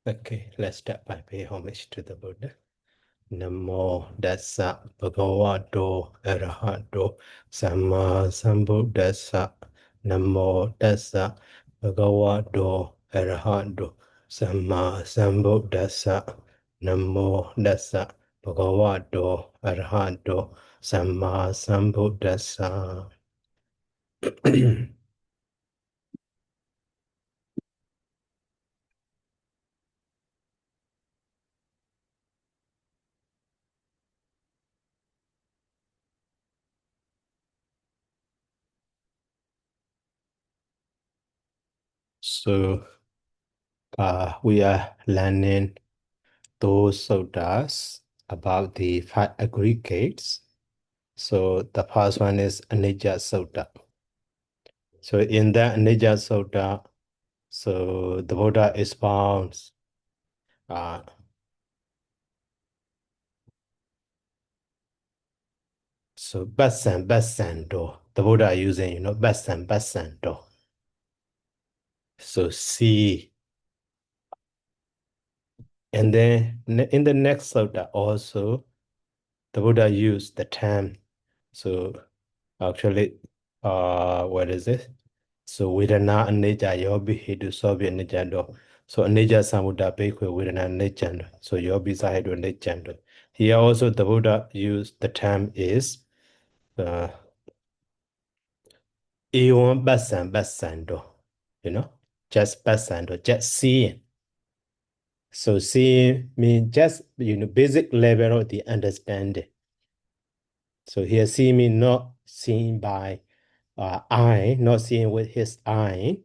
Okay, let's start by paying homage to the Buddha. Namo Dassa Bhagavato Arahato Samma Sambuddhassa. Namo Dassa Bhagavato Arahato Samma Sambuddhassa. Namo Dassa Bhagavato Arahato Samma Sambuddhassa. So we are learning those suttas about the 5 aggregates. So the first one is Anija Sutta. So in the Anija Sutta, so the Buddha expounds so Basan do. The Buddha using, Basan do. So see. And then in the next sutta also, the Buddha used the term. So actually, what is it? So Vedana Aneja Yobi Hidu Sobi Anejando. So Aneja Samuda Bekwe Vedana Nejando. So Yobi Sahidu Nejando. Here also the Buddha used the term is Eon Basando. Just Basando, just seeing. So seeing means just basic level of the understanding. So here see me not seen by eye, not seeing with his eye,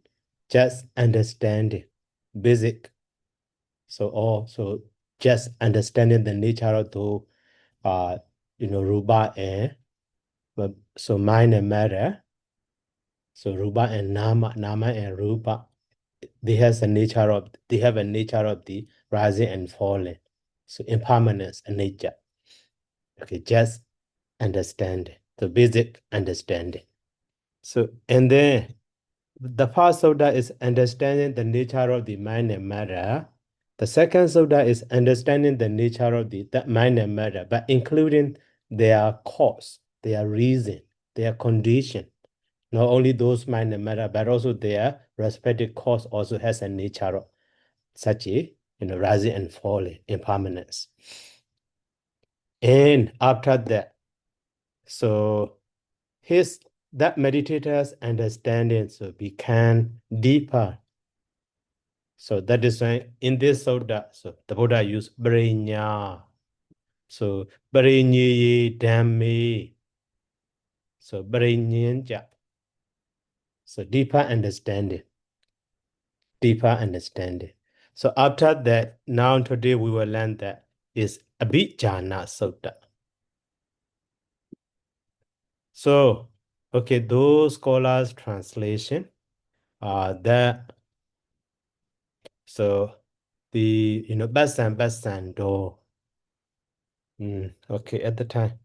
just understanding, basic. So also just understanding the nature of the rupa and so mind and matter. So rupa and nama and rupa, they have a nature of the rising and falling. So impermanence and nature. Okay, just understanding. The basic understanding. So and then the first sutta is understanding the nature of the mind and matter. The second sutta is understanding the nature of the mind and matter, but including their cause, their reason, their condition. Not only those mind and matter, but also their respective cause also has a nature of such a rising and falling, impermanence. And after that, so that meditator's understanding so become deeper. So that is why in this sutta, so the Buddha used Brinya. So Brinyi Dhammi. So Brinyanja. So deeper understanding. Deeper understanding. So after that, now today we will learn that is Abhijana Sutta. So, okay, those scholars' translation that so the Basan do. Okay, at the time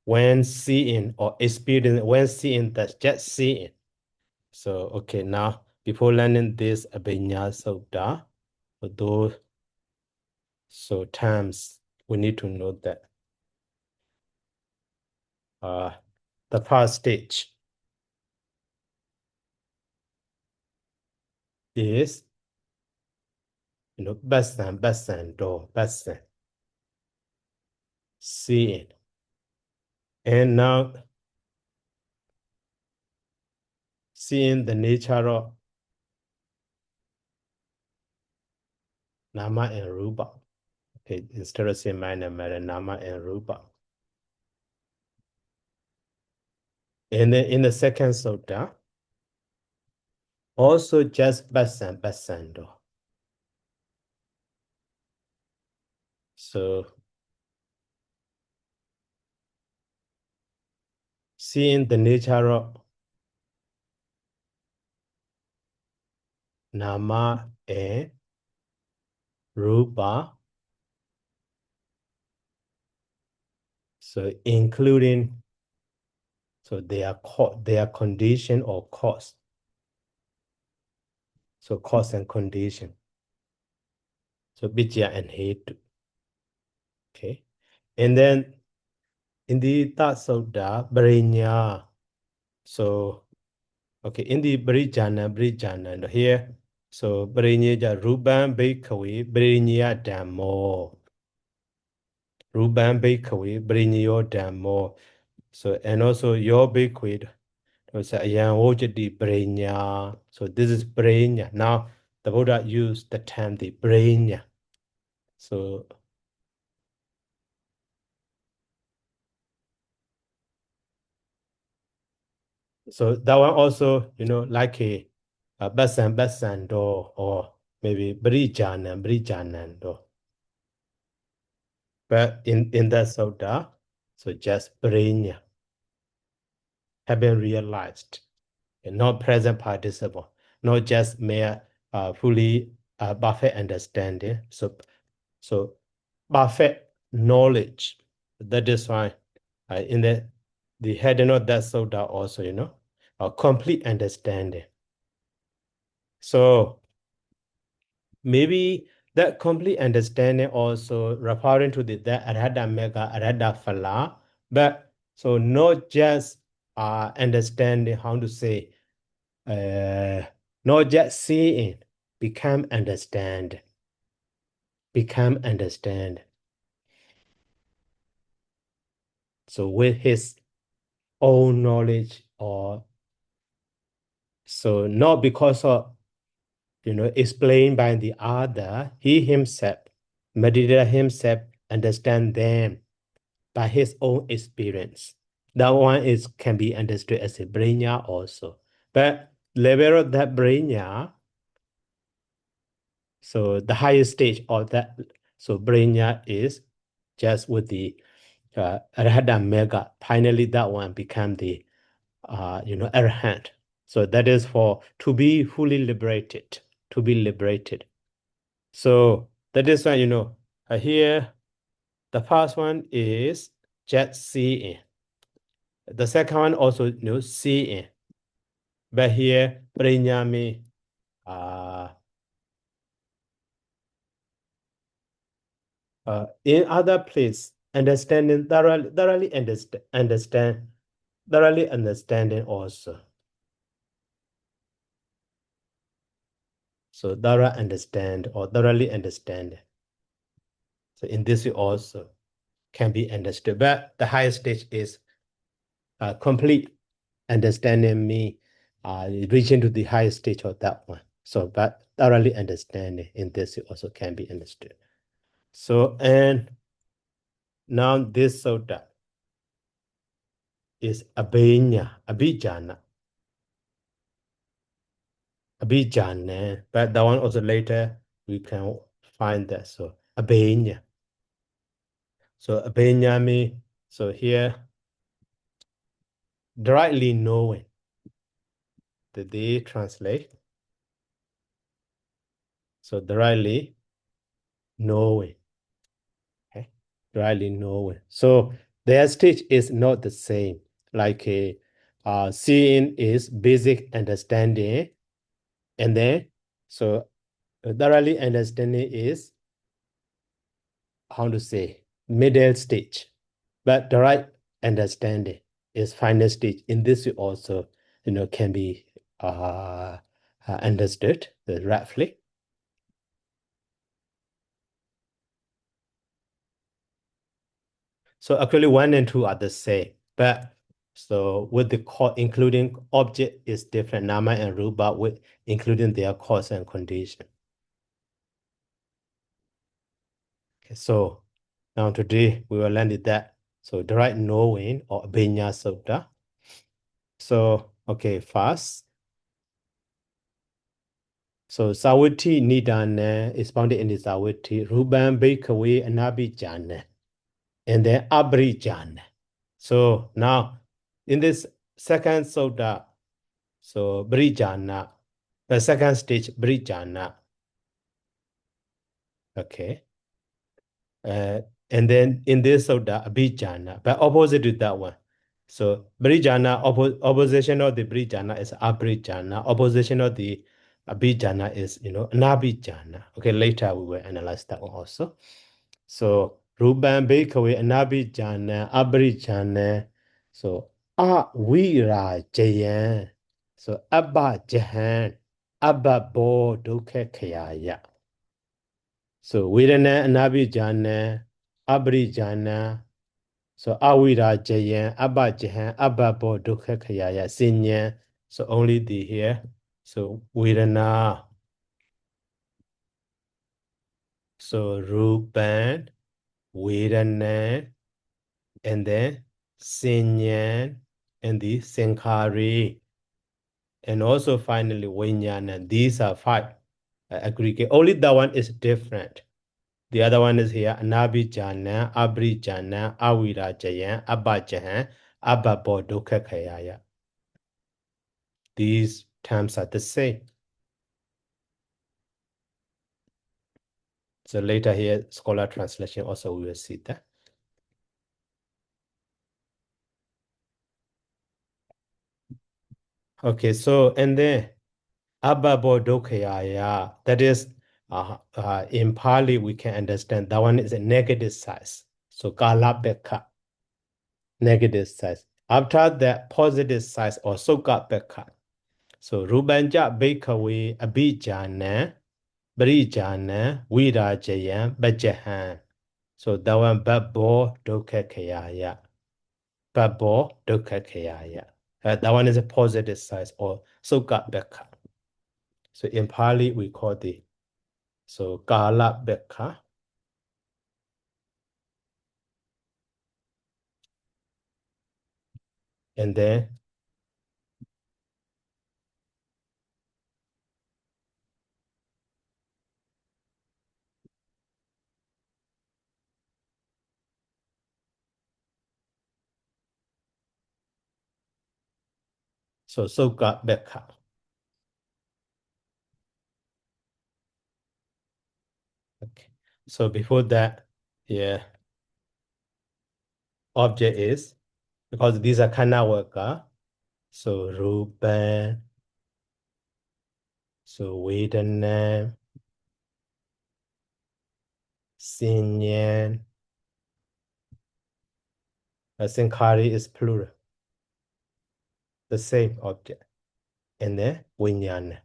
when seeing or experiencing, when seeing, that's just seeing. So okay, now before learning this Abhijna Sutta, for those terms we need to know that the first stage is Basan do, Basan seeing. And now seeing the nature of Nama and Rupa. Okay, instead of saying mind and matter, Nama and Rupa. And then in the second sutta, also just Basando. So seeing the nature of Nama and Rupa, so including their condition or cause. So cause and condition. So Abhija and Hetu. Okay. And then in the third sutta, Brinya. So, okay, in the Brijana, here, so Brinya Ruban Bikawi, Brinya Damo. Ruban Bikawi, Brinyo Damo. So, and also your Biquid. So, the Brinya. So, this is Brinya. Now, the Buddha used the term the Brinya. So, that one also, like a Basan door or maybe Brijanan door. But in that soda, so just Brinya have been realized, and not present participle, not just mere fully perfect understanding. So perfect knowledge. That is why in the heading of that soda also, a complete understanding. So maybe that complete understanding also referring to that arhata mega arhata phala, but so not just understanding how to say, not just seeing, become understand. So with his own knowledge, or so not because of explained by the other, he himself, Meditator himself, understand them by his own experience. That one can be understood as a brainya also. But level of that brainya, so the highest stage of that, so brainya is just with the Arhata Mega. Finally, that one become the Arhat. So that is for to be fully liberated, to be liberated. So that is why, here the first one is just seeing. The second one also, seeing. But here, Prinyami, in other place, understanding, thoroughly understanding also. So thorough understand or thoroughly understand. So in this way also can be understood. But the highest stage is complete understanding me, reaching to the highest stage of that one. So, but thoroughly understanding in this way also can be understood. So, and now this sutta is Abhijana. But that one also later we can find that. So Abhinya. So Abhinya means, so here, directly knowing. Did they translate? So directly knowing. Okay, directly knowing. So their stage is not the same. Like seeing is basic understanding, and then so thoroughly understanding is, how to say, middle stage. But the right understanding is final stage. In this way also, can be understood roughly. So actually 1 and 2 are the same, but so with the cause, including object is different, nama and rupa, with including their cause and condition. Okay, so now today we will learn that. So the right knowing or abhinya sutta. So okay, first. So Sawati Nidana is found in the Sawati, Ruban Bikawe and Abhijana, and then Abrijana. So now in this second sutta, so Brijana, the second stage Brijana. Okay. And then in this sutta, Abhijana, but opposite to that one. So Brijana, opposition of the Brijana is Abrijana, opposition of the Abhijana is, anabhijana. Okay, later we will analyze that one also. So, Ruban Bhikkhave anabhijana, abhijana. So, avira jayan. So, abba jahan, abba bo dukha khayaya. So, Vedana anabhijana, abhijana. So, avira jayan, abba jahan, abba bo dukha khayaya. Sinya. So, only the here. So, Vedana. So Rupan, Vedana, and then Sinyan, and the Sankhari, and also finally Vinyana. These are five aggregate. Only that one is different. The other one is here, Anabhijana, Abhijana, Avirajayan, Abhajahan, Abhabodukakayaya. These terms are the same. So later here, scholar translation also we will see that. Okay, so and then Abhabodokayaya, that is in Pali we can understand that one is a negative size. So Kalabeka, negative size. After that, positive size also Gabeka. So Rubanja Bekawe Abhijana, Brijana, Virajayan, Bajahan. So that one Babo Dokakayaya. Babo Dokakayaya. That one is a positive size or so Gabeka. So in Pali we call the so Kala Beka. And then so Soka Beka. Okay. So before that, yeah, object is because these are Kanawaka. So Rupan, so Vedana, Sinyan, Sankhari is plural, the same object. And then Vinyana.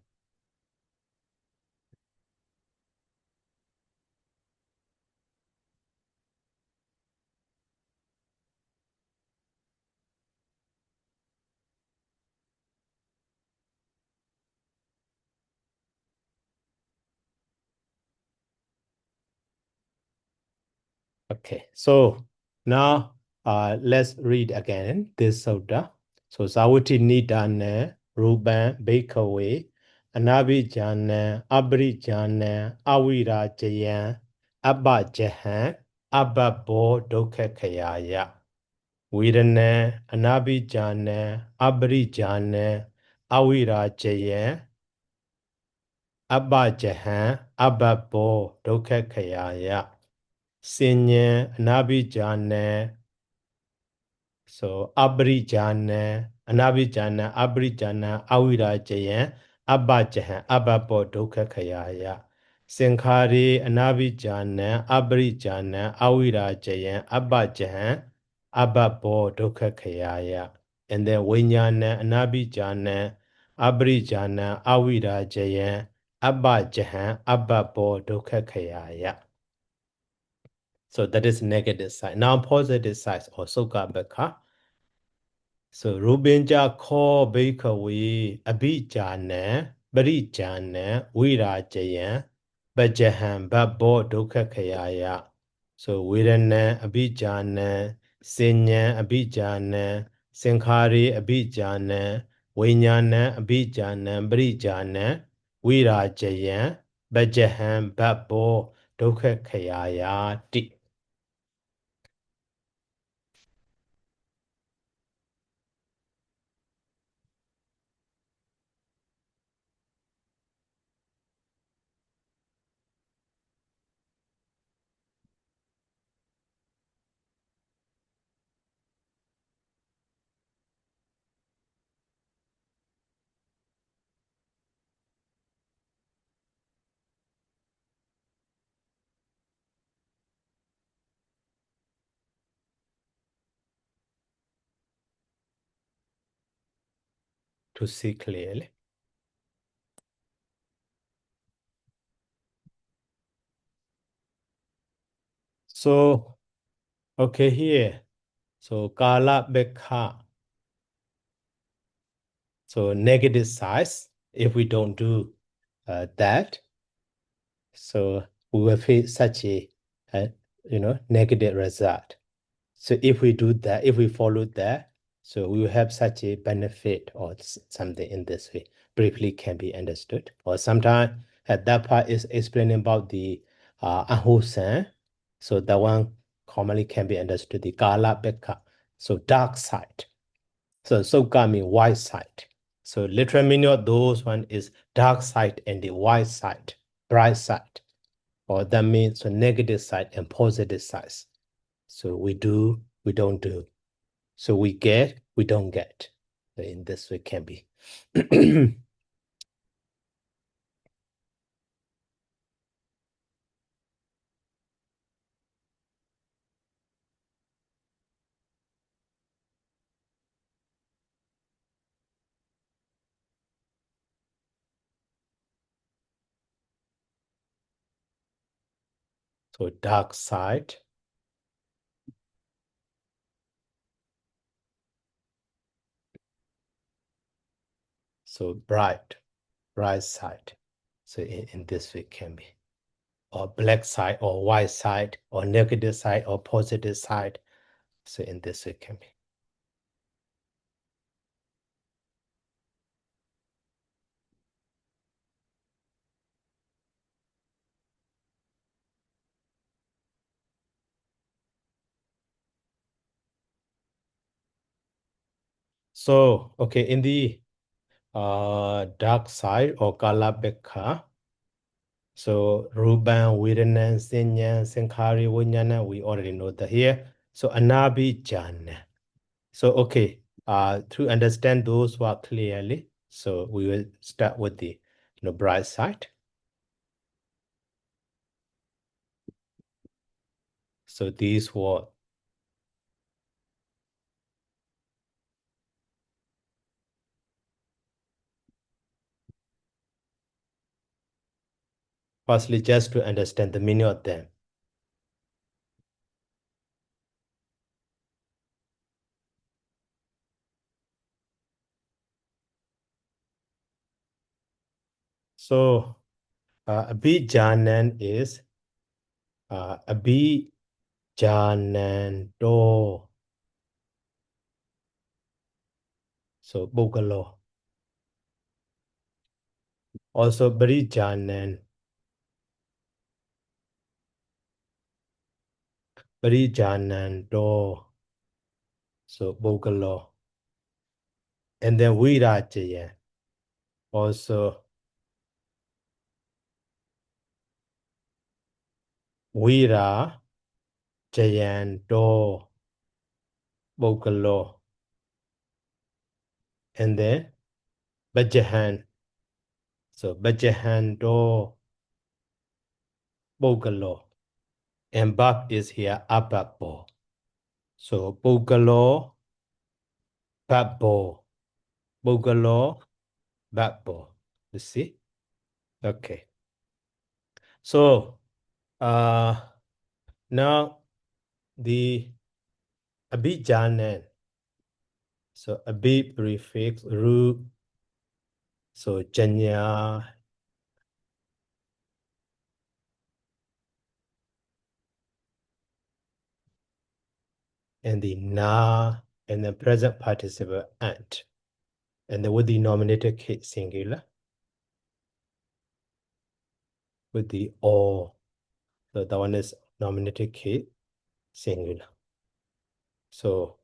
Okay, so now let's read again this sutta. So Savati Nidana, Ruban, Bhikkhave, Anabhijana, Abhijana, Avira Jayan, Abba Jahan, Abba Bo Dokakayaya. Vedana, Anabhijana, Abhijana, Avira Jayan, Abba Jahan, Abba Bo Dokakayaya. Sinya, Anabhijana, so Abhijana, Anabhijana, Abhijana, Avirajayan, Abhajahan, Abhapo Dokakayaya. Sankhari, Anabhijana, Abhijana, Avirajayan, Abhajahan, Abhapo Dokakayaya. And then Vinyana, Anabhijana, Abhijana, Avirajayan, Abhajahan, Abhapo Dokakayaya. So that is negative side. Now positive side also got beka. So Rubinja ko bekawi abhijana, barijana, virajayan, bajahan, babbo dukha kayaya. So Vedana abhijana, sinya abhijana, sankhari abhijana, vinyana abhijana, barijana, virajayan, bajahan, babbo dukha kayaya ti. to see clearly. So, okay, here. So, Kala Bekha. So, negative size, if we don't do that, so we will face such a negative result. So, if we do that, if we follow that, so we will have such a benefit or something in this way. Briefly can be understood. Or sometimes that part is explaining about the Ahusan. So that one commonly can be understood, the Kala Beka. So dark side. So Soka means white side. So literal meaning of those one is dark side and the white side, bright side. Or that means the negative side and positive sides. So we do, we don't do. So we get, we don't get. In this way can be. So dark side. So bright side. So in this way can be. Or black side or white side or negative side or positive side. So in this way can be. So, okay, in the dark side or Kalabeka, so Ruban, Widanan, Sinyan, Sankari, Winyana, we already know that here. So Anabi Jan. So, okay, to understand those words clearly, so we will start with the bright side. So these words. Firstly, just to understand the meaning of them. So, Abhijanan is Abhijanan do. So, Bogalo. Also, Barijanan. Barijanan do. So, Bogalo. And then Virajayan. Also, Vira Jayan do. Bogalo. And then Bajahan. So, Bajahan do. Bogalo. And Bab is here, Ababo. So, Bogalo, Babbo. Bogalo, Babbo. You see? Okay. So, now the Abhijanan. So, Abhi prefix, Ru. So, Janya. And the Na. And the present participle, ant. And then with the nominator case singular. With the O. So, that one is nominator case singular. So,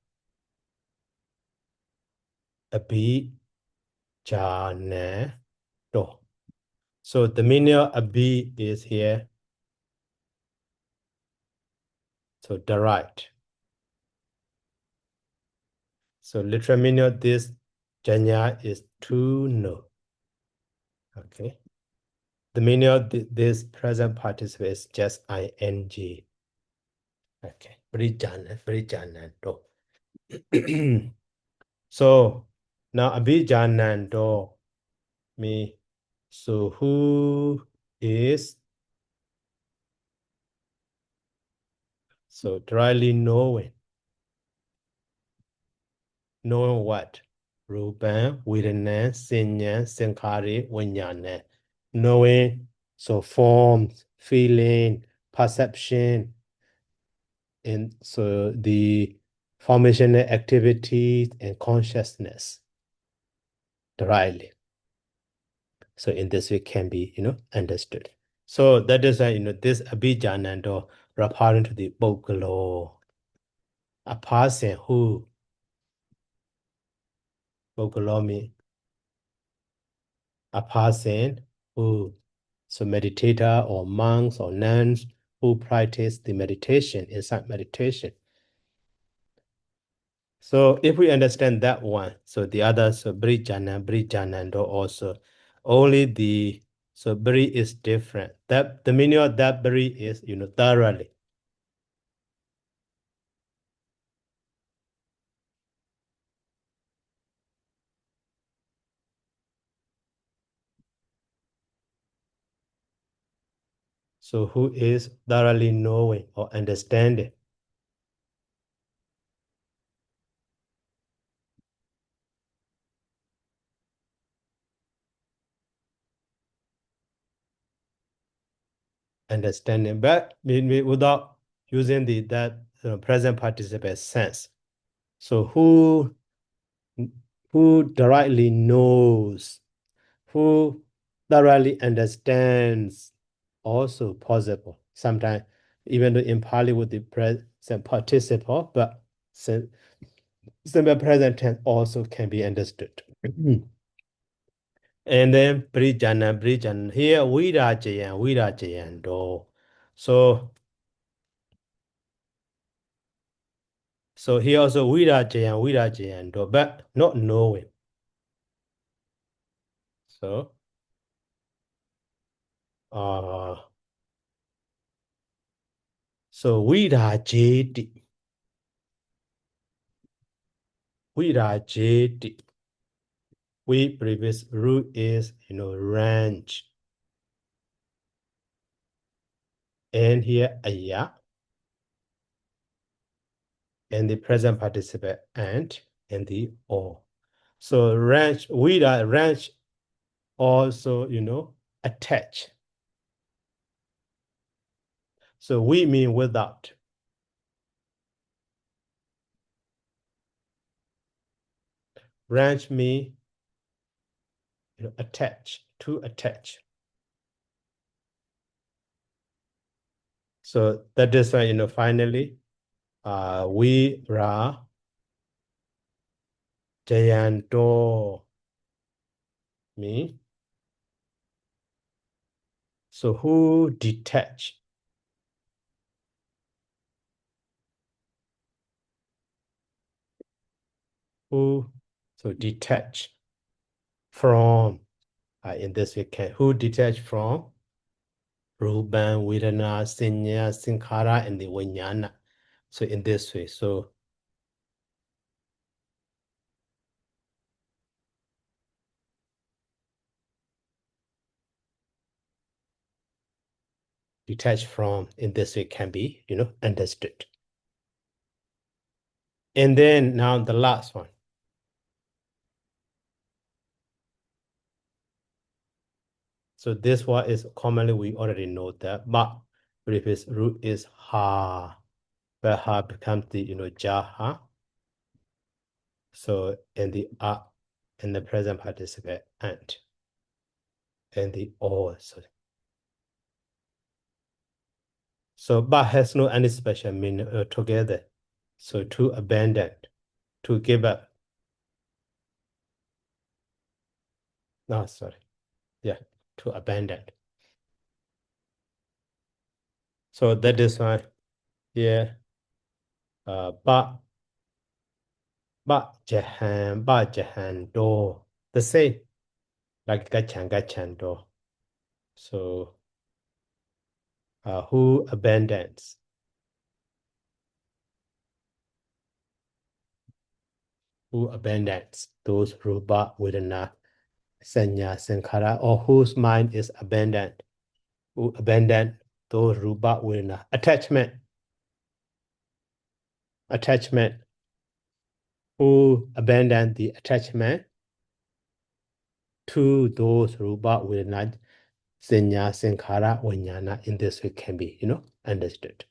Abhi Jana do. So the meaning of Abhi is here. So direct. So literal meaning of this Janya is to know. Okay. The meaning of this present participle is just ing. Okay. Brijana do. So Now Abhija Nando me. So who is so dryly knowing? Knowing what? Rupan, Vedana, Senya, Sankhari, Vijnana. Knowing, so forms, feeling, perception, and so the formation activities and consciousness directly. So in this way can be, understood. So that is why, this Abhijanando referring to the Bogalo, a person who Bogalo means a person who, so meditator or monks or nuns who practice the meditation, inside meditation. So if we understand that one, so the other, so Brijana, also, only the, so Bri is different. That the meaning of that Bri is, thoroughly. So who is thoroughly knowing or understanding? Understanding, but without using that present participle sense. So who directly knows, who thoroughly understands, also possible. Sometimes even though in Pali with the present participle, but simple present tense also can be understood. And then Brijana. Here Virajayan do. So here also Virajayan do, but not knowing. So uh so Virajeti. We previous root is range. And here aya. And the present participle and the or. So range, range also, attach. So we mean without. Range mean attach, to attach. So that is why, finally, we ra jayanto me. So who detach? Who so detach from in this way can who detach from Ruban, Vedana, Senya, Sankhara, and the Vijnana. So in this way, so detached from in this way can be, understood. And then now the last one. So this one is commonly we already know that, but previous root is ha, where ha becomes the jaha. So in the in the present participle and the or. So but has no any special meaning together. So to abandon, to give up. No, sorry. Yeah, to abandon. So that is why, yeah, ba jahan do. The same, like gachan do. So who abandons? who abandons those rupa, vedana, sanya, sankhara, or whose mind is abandoned, who abandon those rupa, vedana, attachment, who abandon the attachment to those rupa, vedana, sanya, sankhara, vijnana, in this way can be, understood.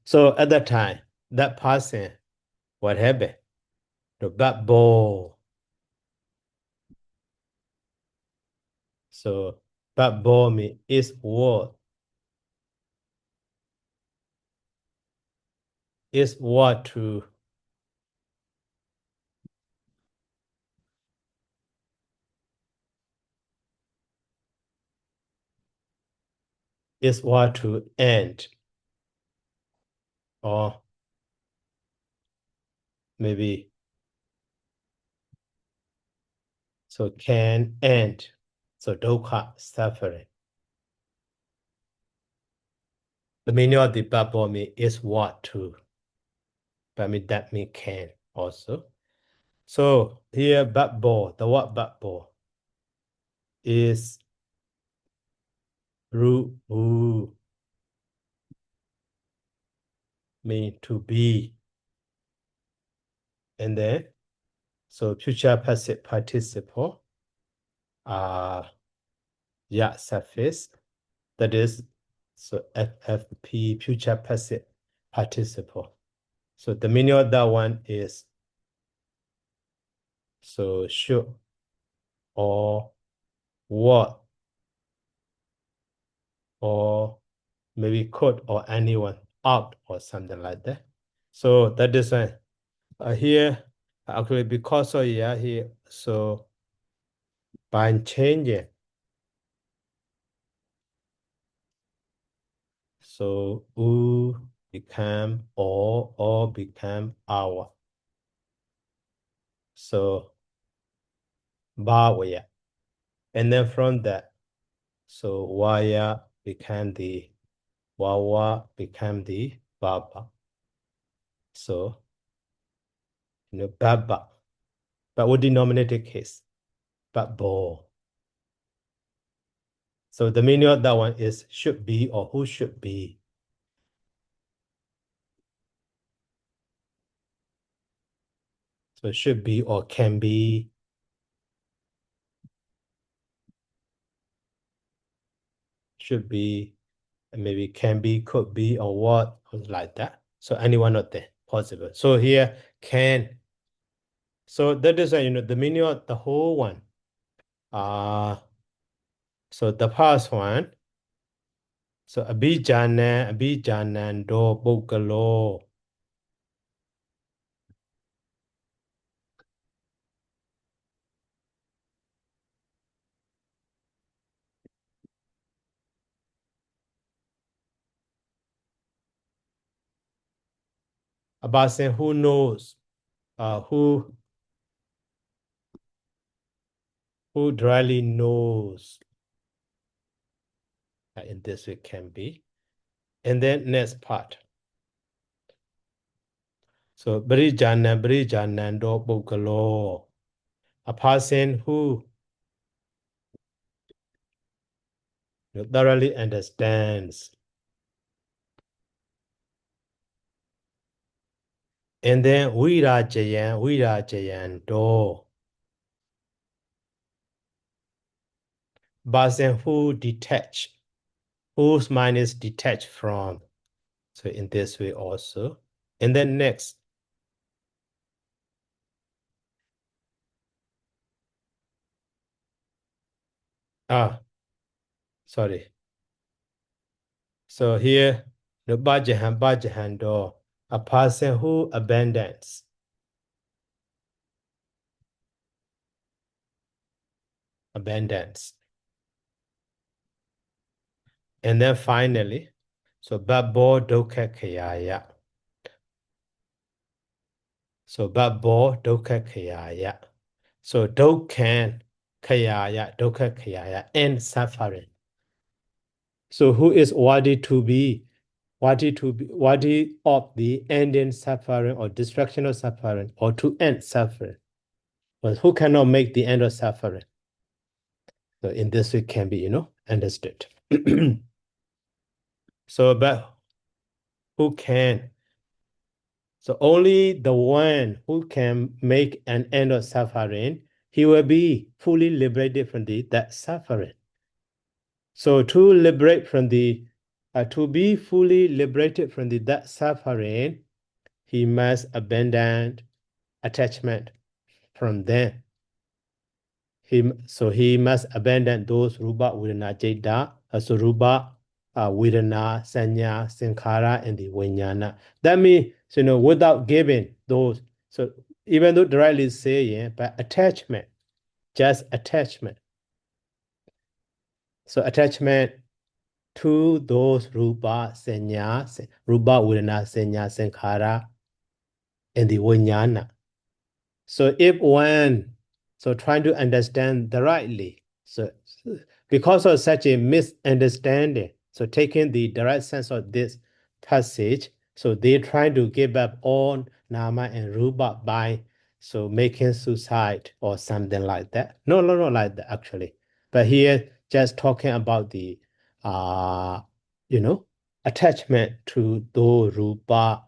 So at that time, that person, what happened? The bad ball. So bad ball means is what? Is what to end, or maybe so can end. So dukkha, suffering. The meaning of the bad ball means is what to, but that means can also. So here bad ball, the word bad ball is ru mean to be, and then so future passive participle suffix, that is so FFP, future passive participle. So the meaning of that one is so should or what or maybe could or anyone out or something like that. So that is here actually because of here, so by changing, so u become or become our. So bhavaya, and then from that, so vaya became the wawa became the baba. So baba, but what denominated case? Babo. So the meaning of that one is should be or who should be. So should be or can be. Should be, and maybe can be, could be, or what, like that. So any one of them possible. So here can. So that is the meaning of the whole one. So the first one. So abhijanando bokalo. About saying who knows, who dryly knows. In this way can be. And then next part. So brijanando bokalo. A person who thoroughly understands. And then virajayan do. Person who detach, whose mind is detached from. So in this way also. And then next. Sorry. So here, bajahan do. A person who abandons. And then finally, so babbo dukkha khayaya. So babbo dukkha khayaya. So dukkha khayaya, and suffering. So who is worthy to be what is of the ending suffering or destruction of suffering or to end suffering. But who cannot make the end of suffering? So in this way can be, understood. So, but who can? So only the one who can make an end of suffering, he will be fully liberated from that suffering. So to liberate from to be fully liberated from that suffering, he must abandon attachment from them. So he must abandon those rupa, vedana, citta, so rupa, vedana, sanya, sankhara, and the vijnana. That means, without giving those, so even though directly saying, but attachment, just attachment. So attachment to those rupa, sanya, rupa, vedana, sanya, sankhara, and the vijnana. So if one, trying to understand the rightly, so because of such a misunderstanding, so taking the direct sense of this passage, so they try to give up all nama and rupa by making suicide or something like that. No, not like that actually. But here just talking about the attachment to the rupa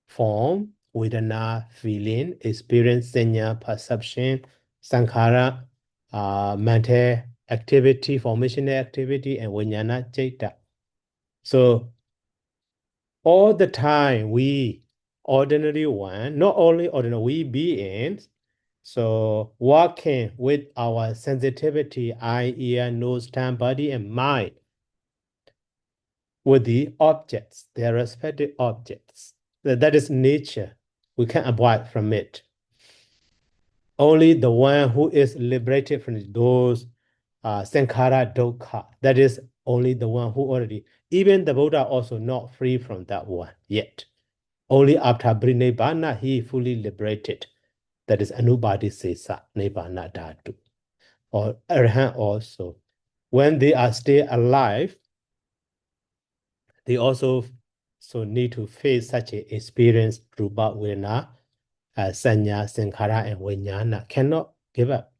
form, vedana, feeling, experience, sanya, perception, sankhara, mental activity, formational activity, and vijnana, citta. So all the time we, ordinary one, not only ordinary, we beings, so working with our sensitivity, eye, ear, nose, tongue, body, and mind, with the objects, their respective objects. That is nature. We can't avoid from it. Only the one who is liberated from those sankhara dukkha, that is only the one who already, even the Buddha also not free from that one yet. Only after Nibbana he fully liberated. That is Anubhati Sesa, Nibbana Dhatu. Or Arhat also. When they are still alive, they also need to face such an experience, Rupa, Vedana, Sanya, Sankhara, and Vijnana. Cannot give up.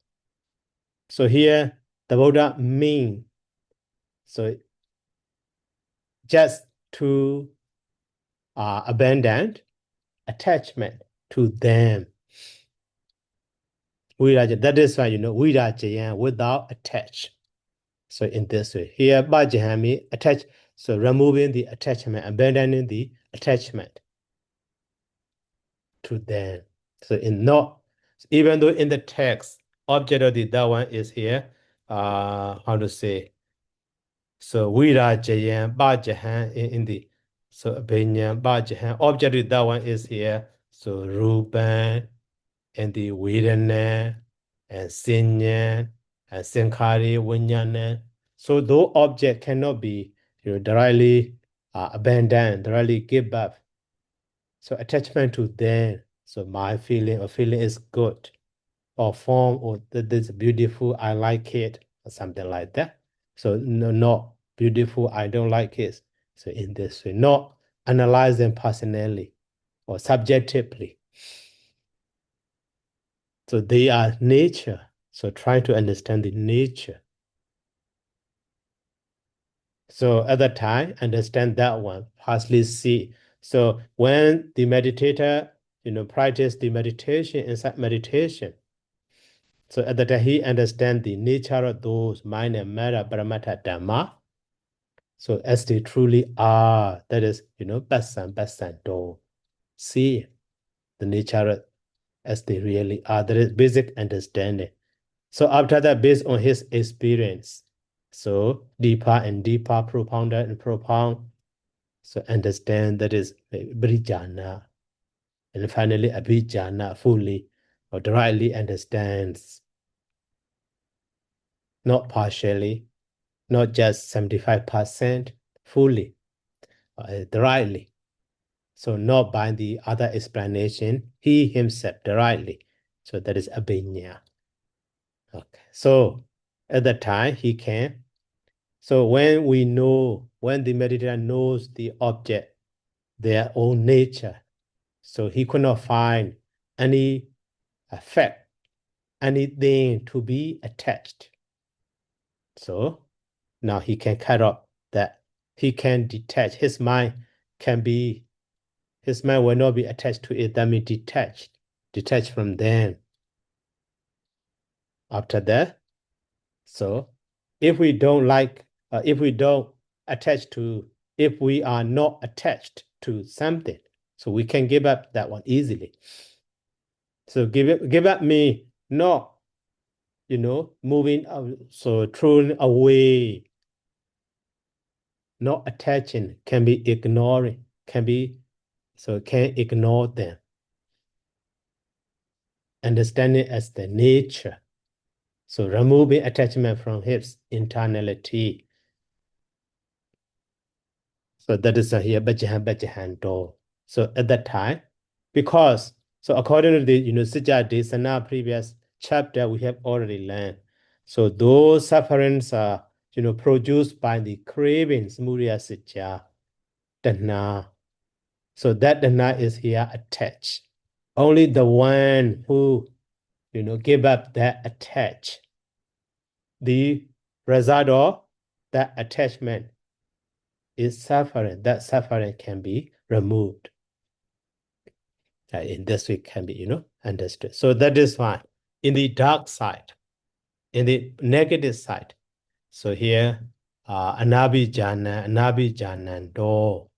So here, the Buddha mean, just to abandon attachment to them. Viraja, that is why, Viraja without attach. So in this way, here, Bhajahami, attach, so removing the attachment, abandoning the attachment to them. So even though in the text, object of that one is here, how to say, so Virajayan, Bhajahan in the, so Abhija, Bhajahan, object of that one is here, so Rupan, and the Vedana, and Sinya, and Sankhari, Vijnana. So those objects cannot be directly abandoned, directly give up. So attachment to them, so my feeling or feeling is good, or form, or this is beautiful, I like it, or something like that. So no, not beautiful, I don't like it. So in this way, not analyzing personally or subjectively. So they are nature. So try to understand the nature. So at that time, understand that one, partially see. So when the meditator, practice the meditation, inside meditation, so at that time he understand the nature of those mind and matter, paramata dhamma. So as they truly are, that is, pasan do. See the nature as they really are. That is basic understanding. So after that, based on his experience, so deeper and deeper, propounder and profound, so understand that is Brijana. And finally, Abhijana fully or directly understands, not partially, not just 75%, fully, directly. So not by the other explanation, he himself directly. So that is Abhinya. Okay. So at that time, he can. So when we know when the meditator knows the object, their own nature. So he could not find any effect, anything to be attached. So now he can cut off that. He can detach. His mind will not be attached to it. That means detached from them. After that, so if we don't if we don't attach to, if we are not attached to something, so we can give up that one easily. So give up me not, moving, so throwing away, not attaching, can be ignoring, so can ignore them. Understanding as the nature. So removing attachment from his internality. So that is here, Bajahan door. So at that time, because, so according to the, Sija Desana previous chapter, we have already learned. So those sufferings are, produced by the cravings, Murya Sija, Dana. So that Dana is here attached. Only the one who, give up that attach, the result of that attachment is suffering. That suffering can be removed. In this way can be, understood. So that is why in the dark side, in the negative side, so here, Anabhijana, do.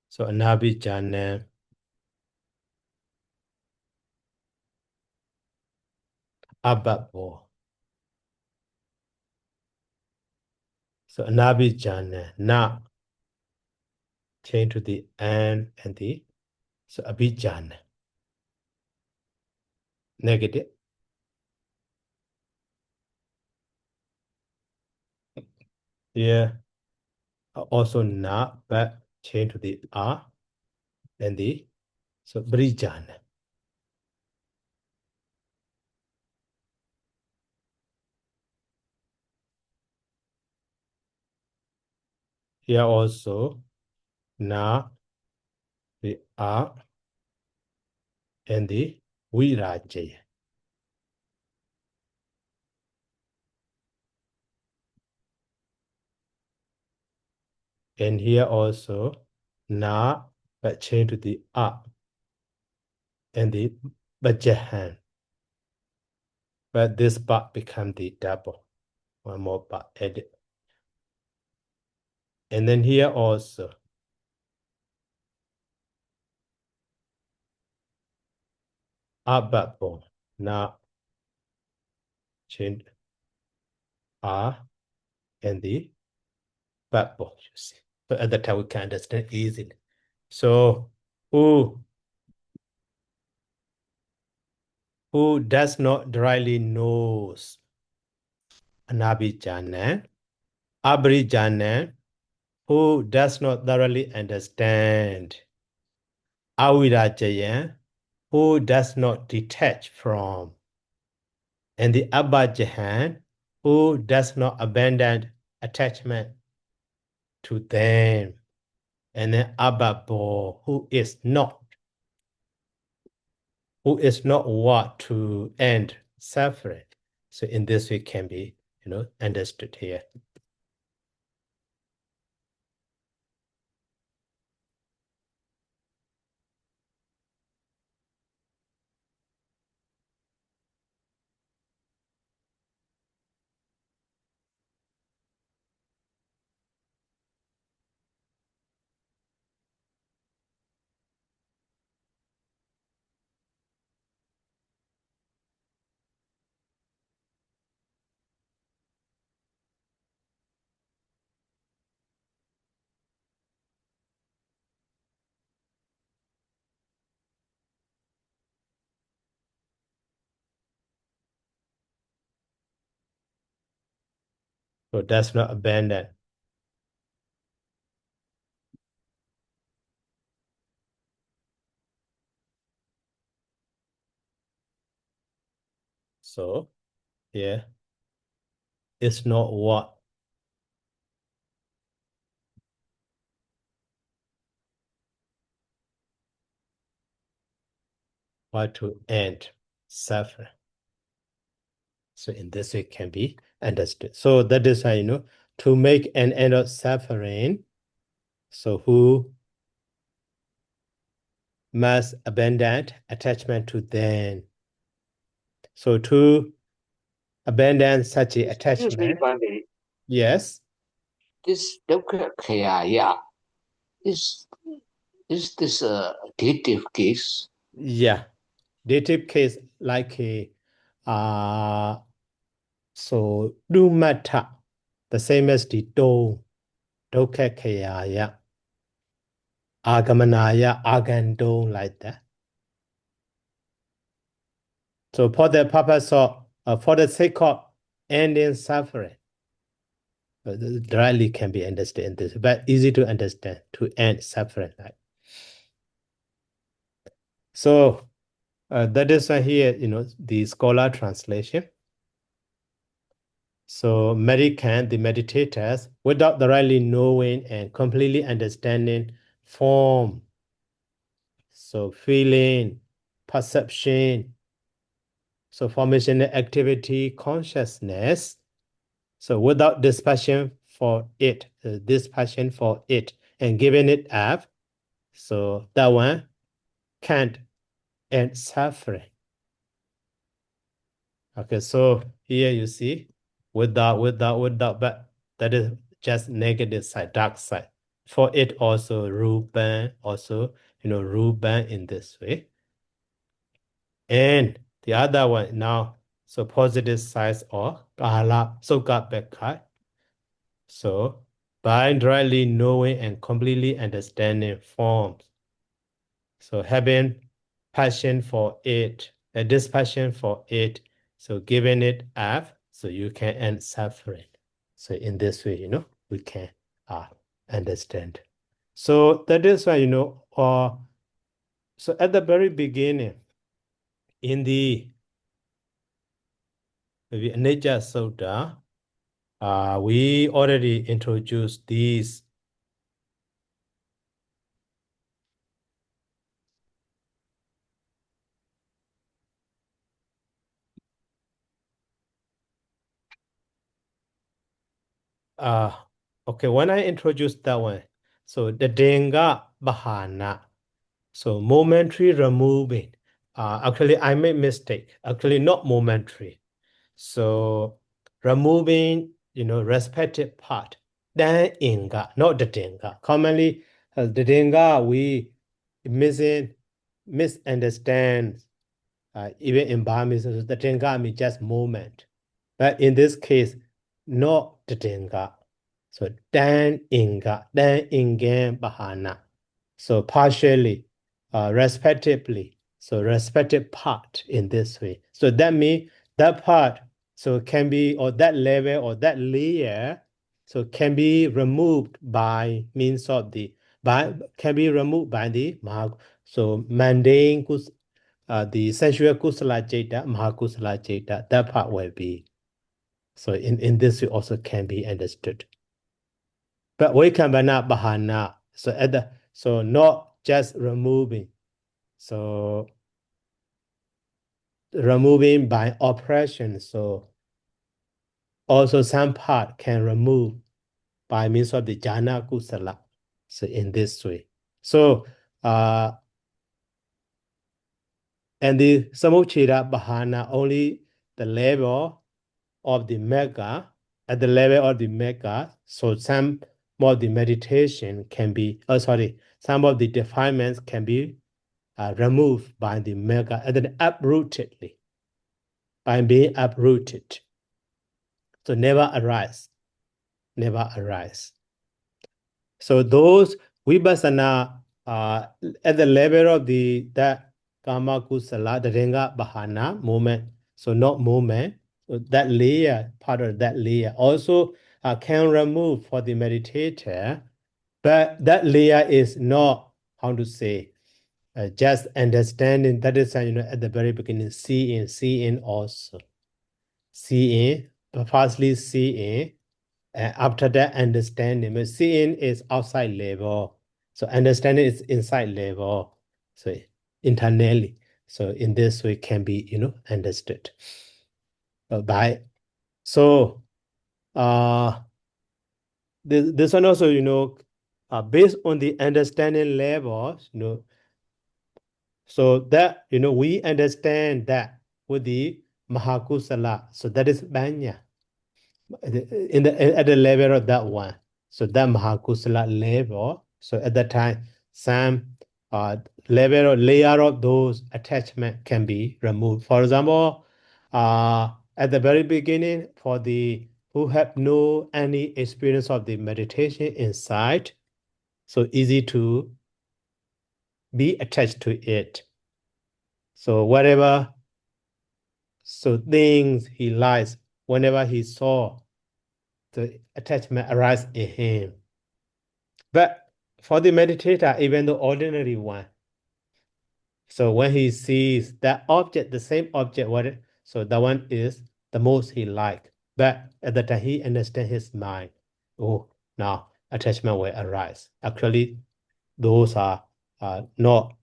So Anabhijana, Ababo. So Anabhijana, na, change to the and the, so Abhijana, negative. Here, also na, but change to the a and the, so Brijana. Here also, na, the a and the Virajaya. And here also, na, but change to the a and the Bajahan. But this part become the double. One more part added. And then here also, Ababo, na, change a and the Babo, you see. So at that time we can understand easily. So who does not directly knows Anabhijana, Abhijana, who does not thoroughly understand Avirajaya, who does not detach from, and the Abhajahan, who does not abandon attachment to them, and then Abhabo, who is not what to end suffering. So in this way can be, understood here. So does not abandon. So here it's not what to end suffering. So in this way can be understood. So that is how, to make an end of suffering. So who must abandon attachment to them. So to abandon such a Excuse me, attachment. Bali. Yes. This dukkha khaya, is this a dative case? Yeah. Dative case like a so do matter. The same as the do dukkha khaya. Agamanaya agando like that. So for the purpose of for the sake of ending suffering. Directly can be understood in this, but easy to understand to end suffering. Right? So that is why here, the scholar translation. So American, the meditators, without thoroughly knowing and completely understanding form, so feeling, perception, so formation, activity, consciousness. So without this passion for it, and giving it up, so that one can't end suffering. Okay, so here you see, without, but that is just negative side, dark side. For it also, Ruban, Ruban in this way. And the other one now, so positive sides or Kala, so got back. So by directly knowing and completely understanding forms. So having passion for it, a dispassion for it, so giving it up, so you can end suffering. So in this way, we can understand. So that is why, so at the very beginning, in the Nature Sutta, we already introduced these okay, when I introduced that one, so the Denga Bahana, so momentary removing. Actually, I made mistake. Actually, not momentary. So removing, respective part. Then inga, not the Denga. Commonly, the Denga, we misunderstand, even in Burmese, the Denga means just moment. But in this case, not the Denga. So dan ingen bahana. So partially, respectively. So respective part in this way. So that means that part, so can be, or that level or that layer, so can be removed by means of can be removed by the so mundane, the sensual kusala jeta, mahakusala jeta, that part will be. So in this way also can be understood. But Vaikambana Bahana, so not just removing. So removing by oppression. So also some part can remove by means of the jhana kusala. So in this way. So and the samuchira bahana only the level of the mega, at the level of the mega, so some of the meditation can be, some of the defilements can be removed by the mega and then uprootedly, by being uprooted. So never arise. So those vipassana at the level of that kama kusala, the renga bahana movement, so not movement, so that layer, part of that layer also can remove for the meditator, but that layer is not, how to say, just understanding. That is, at the very beginning, seeing also. seeing, firstly seeing, and after that understanding. But seeing is outside level, so understanding is inside level, so internally. So in this way can be, understood by. So this one also, based on the understanding levels, so that, we understand that with the Mahakusala, so that is Banya, at the level of that one. So that Mahakusala level, so at that time, some level or layer of those attachment can be removed. For example, at the very beginning, for the who have no any experience of the meditation inside, so easy to be attached to it. So whatever, so things he likes, whenever he saw, the attachment arise in him. But for the meditator, even the ordinary one, so when he sees that object, the same object, so that one is the most he like. But at the time he understands his mind. Oh, now attachment will arise. Actually, those are not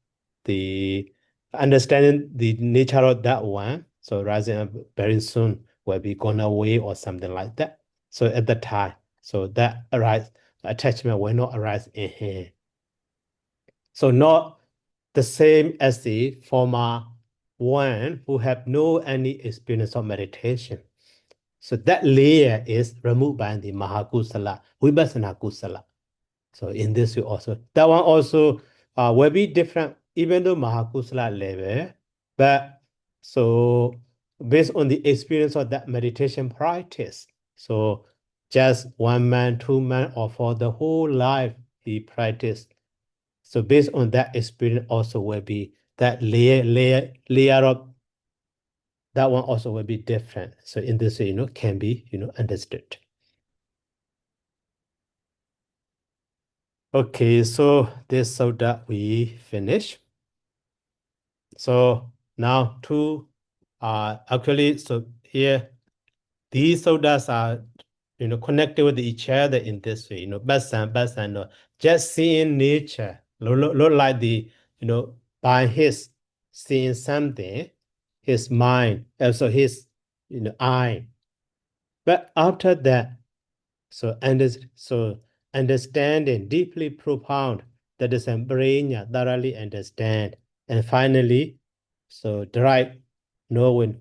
the understanding the nature of that one. So rising up very soon will be gone away or something like that. So at the time, so that arise, attachment will not arise in him. So not the same as the former one who have no any experience of meditation. So that layer is removed by the Mahakusala, Vipassana Kusala. So in this way also, that one also will be different, even though Mahakusala level, but so based on the experience of that meditation practice, so just 1 month, 2 months, or for the whole life he practiced. So based on that experience also will be that layer of that one also will be different. So in this way, can be, understood. Okay, so this so that we finish. So now actually, so here these sodas are connected with each other in this way, Basan, just seeing nature, look like the, by his seeing something, his mind, also his, eye. But after that, so understanding deeply profound, that is brain thoroughly understand. And finally, so direct knowing,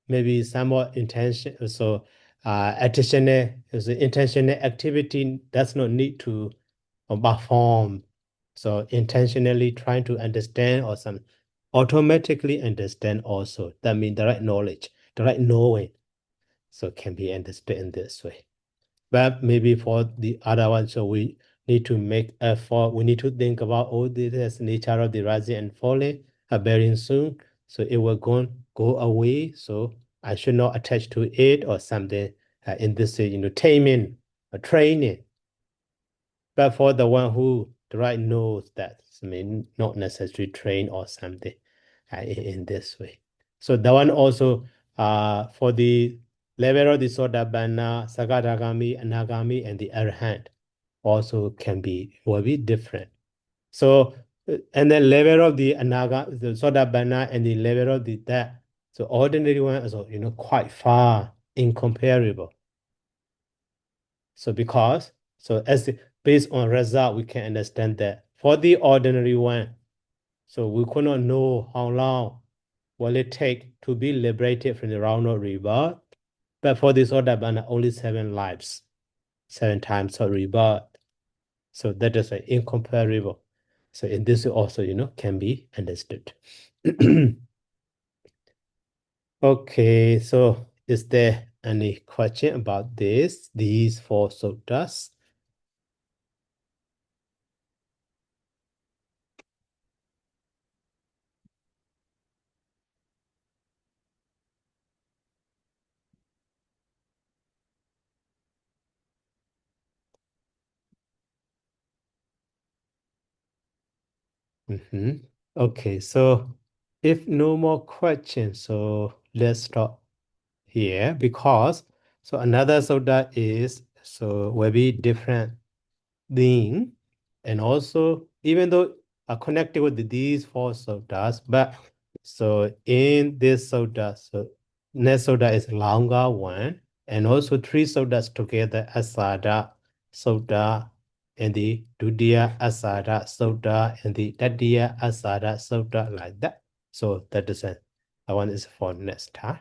maybe somewhat intention, so additional, so intentional activity does not need to perform. So intentionally trying to understand or some automatically understand also. That means the right knowledge, the right knowing. So can be understood in this way. But maybe for the other one, so we need to make effort. We need to think about all this nature of the rising and falling very soon. So it will go away. So I should not attach to it or something in this, taming or training. But for the one who the right knows that, I mean, not necessarily train or something in this way. So the one also for the level of the Sotapanna, Sakadagami, Anagami, and the Arahant also will be different. So and the level of the the Sotapanna and the level of the that, so ordinary one is quite far incomparable. So because based on result, we can understand that for the ordinary one, so we could not know how long will it take to be liberated from the round of rebirth. But for this Sotabana, only 7 lives, 7 times of rebirth. So that is incomparable. So in this also, can be understood. Okay, so is there any question about these 4 suttas? Okay, so if no more questions, so let's stop. here because so another sutta is so will be different thing, and also even though are connected with these four suttas, but so in this sutta, so next sutta is longer one, and also three suttas together, Asada Sutta and the Dutiya Asada Sutta and the Tatiya Asada Sutta, like that. So that is it. That one is for next time.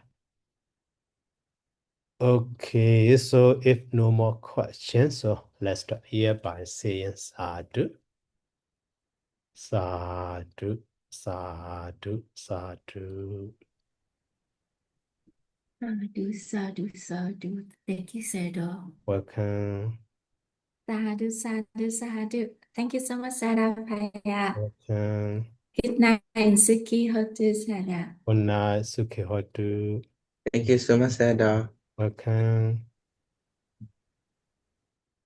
Okay, so if no more questions, so let's start here by saying sadhu, sadhu, sadhu, sadhu. Sadhu, sadhu, sadhu. Thank you, Sadhu. Welcome, Sadhu, sadhu, sadhu. Thank you so much, Sadhu Abhija. welcome. Good night, Suki Hotu, Sadhu. Good night, Sukhihotu. Thank you so much, Sada. Welcome.